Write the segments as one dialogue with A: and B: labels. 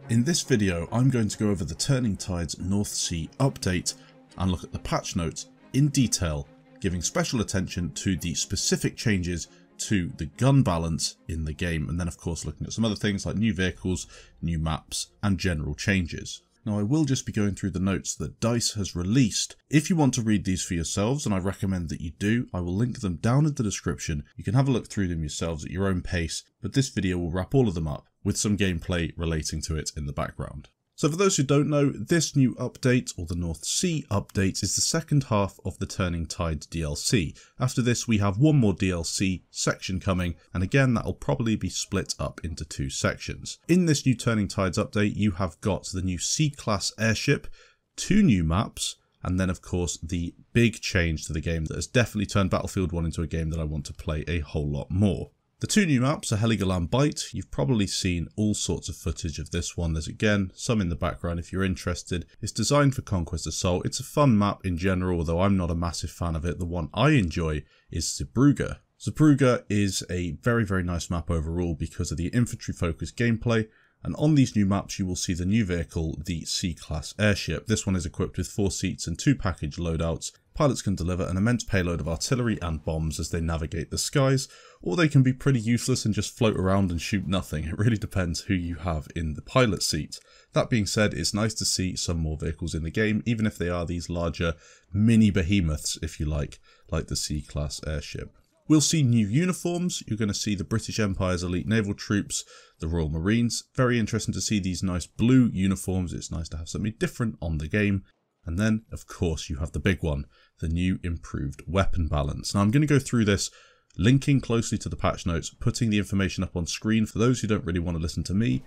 A: In this video, I'm going to go over the Turning Tides North Sea update and look at the patch notes in detail, giving special attention to the specific changes to the gun balance in the game, and then of course looking at some other things like new vehicles, new maps, and general changes. Now I will just be going through the notes that DICE has released. If you want to read these for yourselves, and I recommend that you do, I will link them down in the description. You can have a look through them yourselves at your own pace, but this video will wrap all of them up with some gameplay relating to it in the background. So for those who don't know, this new update, or the North Sea update, is the second half of the Turning Tides DLC. After this we have one more DLC section coming, and again that will probably be split up into two sections. In this new Turning Tides update you have got the new C-class airship, two new maps, and then of course the big change to the game that has definitely turned Battlefield 1 into a game that I want to play a whole lot more. The two new maps are Heligoland Bight. You've probably seen all sorts of footage of this one. There's again some in the background if you're interested. It's designed for Conquest Assault. It's a fun map in general, although I'm not a massive fan of it. The one I enjoy is Zeebrugge. Zeebrugge is a very nice map overall because of the infantry focused gameplay. And on these new maps you will see the new vehicle, the C-class airship. This one is equipped with 4 seats and 2 package loadouts. Pilots can deliver an immense payload of artillery and bombs as they navigate the skies, or they can be pretty useless and just float around and shoot nothing. It really depends who you have in the pilot seat. That being said, it's nice to see some more vehicles in the game, even if they are these larger mini behemoths, if you like the C-class airship. We'll see new uniforms. You're going to see the British Empire's elite naval troops, the Royal Marines. Very interesting to see these nice blue uniforms. It's nice to have something different on the game. And then, of course, you have the big one, the new improved weapon balance. Now, I'm going to go through this, linking closely to the patch notes, putting the information up on screen. For those who don't really want to listen to me,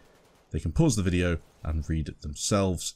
A: they can pause the video and read it themselves.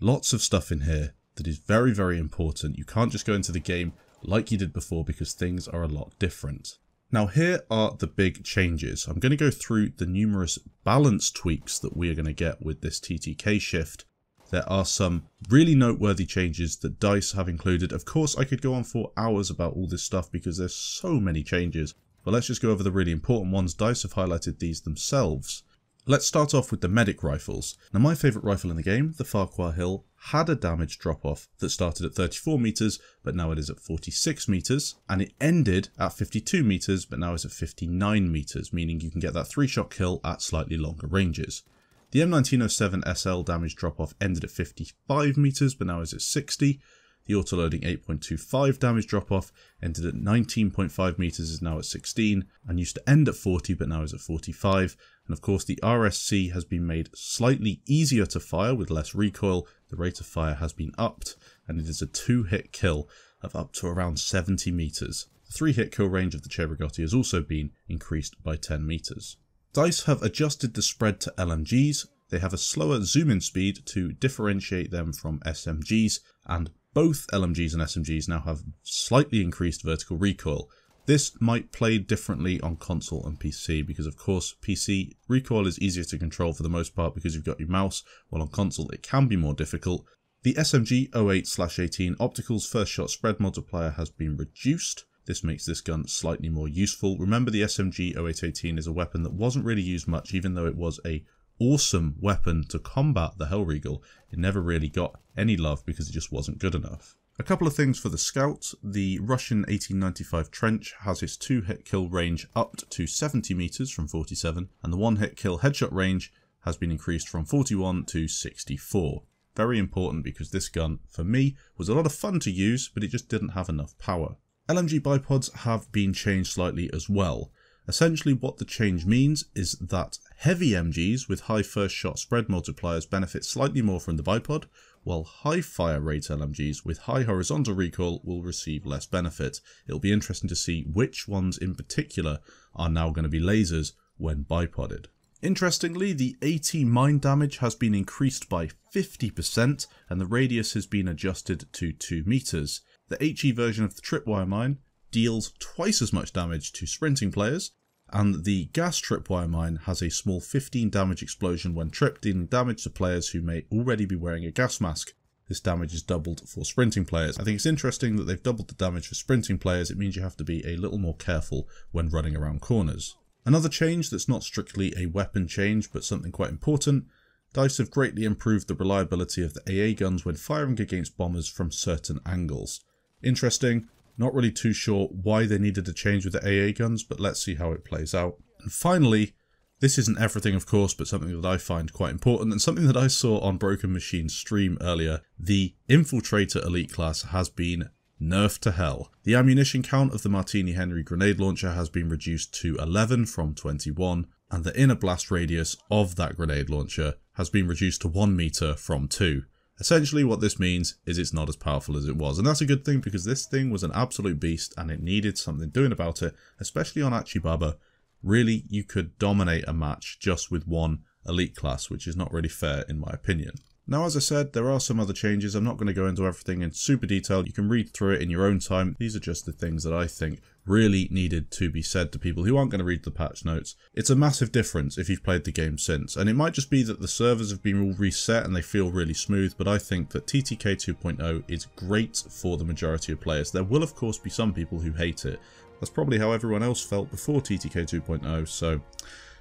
A: Lots of stuff in here that is very important. You can't just go into the game like you did before because things are a lot different. Now, here are the big changes. I'm going to go through the numerous balance tweaks that we are going to get with this TTK shift. There are some really noteworthy changes that DICE have included. Of course, I could go on for hours about all this stuff because there's so many changes. But let's just go over the really important ones. DICE have highlighted these themselves. Let's start off with the medic rifles. Now, my favourite rifle in the game, the Farquhar Hill, had a damage drop-off that started at 34 metres, but now it is at 46 metres, and it ended at 52 metres, but now it's at 59 metres, meaning you can get that 3-shot kill at slightly longer ranges. The M1907 SL damage drop-off ended at 55 metres, but now is at 60. The autoloading 8.25 damage drop-off ended at 19.5 metres, is now at 16, and used to end at 40, but now is at 45. And of course the RSC has been made slightly easier to fire with less recoil. The rate of fire has been upped, and it is a 2-hit kill of up to around 70 metres. The 3-hit kill range of the Cebregotti has also been increased by 10 metres. DICE have adjusted the spread to LMGs. They have a slower zoom-in speed to differentiate them from SMGs, and both LMGs and SMGs now have slightly increased vertical recoil. This might play differently on console and PC because of course PC recoil is easier to control for the most part because you've got your mouse, while on console it can be more difficult. The SMG 08/18 Optical's first shot spread multiplier has been reduced. This makes this gun slightly more useful. Remember, the SMG 0818 is a weapon that wasn't really used much, even though it was a awesome weapon to combat the Hellriegel. It never really got any love because it just wasn't good enough. A couple of things for the Scout. The Russian 1895 Trench has its 2-hit kill range upped to 70 metres from 47, and the 1-hit kill headshot range has been increased from 41 to 64. Very important because this gun, for me, was a lot of fun to use, but it just didn't have enough power. LMG bipods have been changed slightly as well. Essentially what the change means is that heavy MGs with high first shot spread multipliers benefit slightly more from the bipod, while high fire rate LMGs with high horizontal recoil will receive less benefit. It'll be interesting to see which ones in particular are now going to be lasers when bipoded. Interestingly, the AT mine damage has been increased by 50% and the radius has been adjusted to 2 metres. The HE version of the tripwire mine deals twice as much damage to sprinting players, and the gas tripwire mine has a small 15 damage explosion when tripped, dealing damage to players who may already be wearing a gas mask. This damage is doubled for sprinting players. I think it's interesting that they've doubled the damage for sprinting players. It means you have to be a little more careful when running around corners. Another change that's not strictly a weapon change, but something quite important, DICE have greatly improved the reliability of the AA guns when firing against bombers from certain angles. Interesting, not really too sure why they needed a change with the AA guns, but let's see how it plays out. And finally, this isn't everything of course, but something that I find quite important and something that I saw on Broken Machine's stream earlier. The Infiltrator Elite class has been nerfed to hell. The ammunition count of the Martini Henry grenade launcher has been reduced to 11 from 21, and the inner blast radius of that grenade launcher has been reduced to 1 meter from 2. Essentially what this means is it's not as powerful as it was, and that's a good thing because this thing was an absolute beast and it needed something doing about it, especially on Achibaba. Really, you could dominate a match just with one elite class, which is not really fair in my opinion. Now, as I said, there are some other changes. I'm not going to go into everything in super detail. You can read through it in your own time. These are just the things that I think really needed to be said to people who aren't going to read the patch notes. It's a massive difference if you've played the game since, and it might just be that the servers have been all reset and they feel really smooth, but I think that TTK 2.0 is great for the majority of players. There will of course be some people who hate it. That's probably how everyone else felt before TTK 2.0, so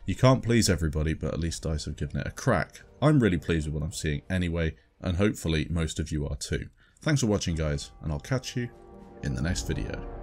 A: you can't please everybody, but at least DICE have given it a crack. I'm really pleased with what I'm seeing anyway, and hopefully most of you are too. Thanks for watching guys, and I'll catch you in the next video.